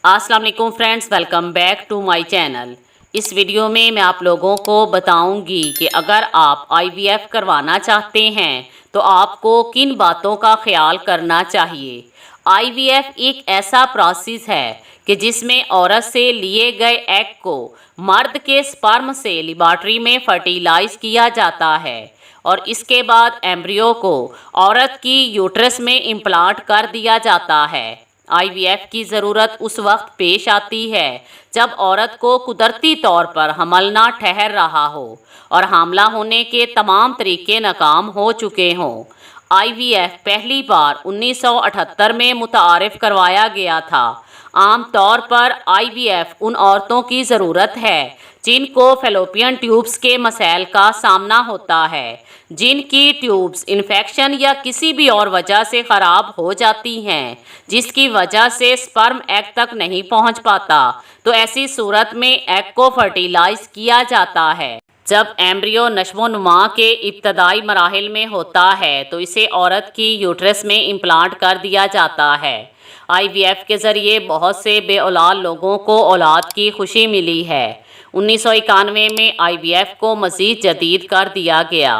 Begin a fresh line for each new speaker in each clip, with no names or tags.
अस्सलाम वालेकुम friends, welcome back to my channel. इस वीडियो में मैं आप लोगों को बताऊंगी कि अगर आप आईवीएफ करवाना चाहते हैं तो आपको किन बातों का ख्याल करना चाहिए। आईवीएफ एक ऐसा प्रोसेस है कि जिसमें औरत से लिए गए एग को मर्द के स्पर्म से लेबोरेटरी में फर्टिलाइज किया जाता है और इसके बाद एम्ब्रियो को औरत की यूट्रस में इम्प्लांट कर दिया जाता है। आईवीएफ की ज़रूरत उस वक्त पेश आती है जब औरत को कुदरती तौर पर हमल ना ठहर रहा हो और हामला होने के तमाम तरीके नाकाम हो चुके हों। आईवीएफ पहली बार 1978 में मुतारिफ करवाया गया था। आम तौर पर आईवीएफ उन औरतों की ज़रूरत है जिनको फैलोपियन ट्यूब्स के मसैल का सामना होता है, जिनकी ट्यूब्स इन्फेक्शन या किसी भी और वजह से ख़राब हो जाती हैं, जिसकी वजह से स्पर्म एग तक नहीं पहुंच पाता। तो ऐसी सूरत में एग को फर्टिलाइज किया जाता है। जब एम्ब्रियो नश्वोनुमा के इब्तदाई मराहिल में होता है तो इसे औरत की यूट्रस में इम्प्लांट कर दिया जाता है। आईवीएफ के ज़रिए बहुत से बे औलाद लोगों को औलाद की खुशी मिली है। 1991 में आईवीएफ को मज़ीद जदीद कर दिया गया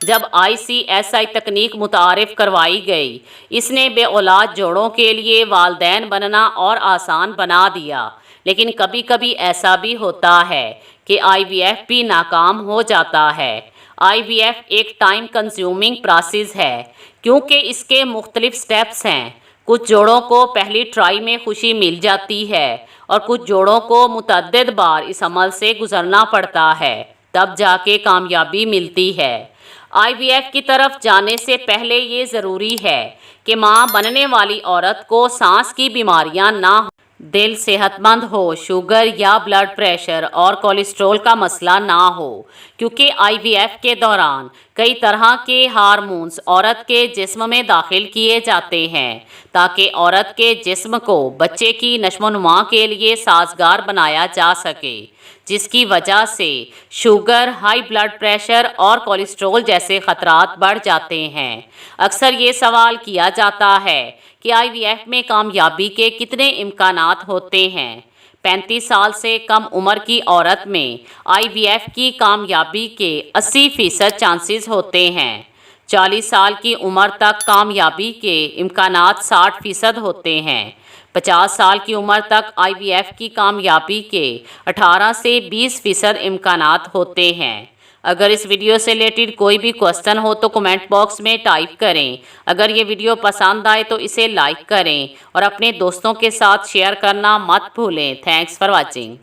जब ICSI तकनीक मुतारिफ करवाई गई। इसने बे औलाद जोड़ों के लिए वालदैन बनना और आसान बना दिया, लेकिन कभी कभी ऐसा भी होता है कि आईवीएफ भी नाकाम हो जाता है। आईवीएफ एक टाइम कंज्यूमिंग प्रोसेस है क्योंकि इसके मुख्तलिफ स्टेप्स हैं। कुछ जोड़ों को पहली ट्राई में खुशी मिल जाती है और कुछ जोड़ों को मुतअद्दिद बार इस अमल से गुजरना पड़ता है, तब जाके कामयाबी मिलती है। आईवीएफ की तरफ जाने से पहले ये ज़रूरी है कि मां बनने वाली औरत को सांस की बीमारियां ना हो, दिल सेहतमंद हो, शुगर या ब्लड प्रेशर और कोलेस्ट्रॉल का मसला ना हो, क्योंकि आईवीएफ के दौरान कई तरह के हार्मोन्स औरत के जिस्म में दाखिल किए जाते हैं ताकि औरत के जिस्म को बच्चे की नश्वोनुमा के लिए साजगार बनाया जा सके, जिसकी वजह से शुगर, हाई ब्लड प्रेशर और कोलेस्ट्रॉल जैसे ख़तरात बढ़ जाते हैं। अक्सर ये सवाल किया जाता है कि आईवीएफ में कामयाबी के कितने इम्कानात होते हैं। 35 साल से कम उम्र की औरत में आईवीएफ की कामयाबी के 80% चांसेस होते हैं। 40 साल की उम्र तक कामयाबी के इम्कानात 60% होते हैं। 50 साल की उम्र तक आईवीएफ की कामयाबी के 18 से 20% इम्कानात होते हैं। अगर इस वीडियो से रिलेटेड कोई भी क्वेश्चन हो तो कमेंट बॉक्स में टाइप करें। अगर ये वीडियो पसंद आए तो इसे लाइक करें और अपने दोस्तों के साथ शेयर करना मत भूलें। Thanks for watching.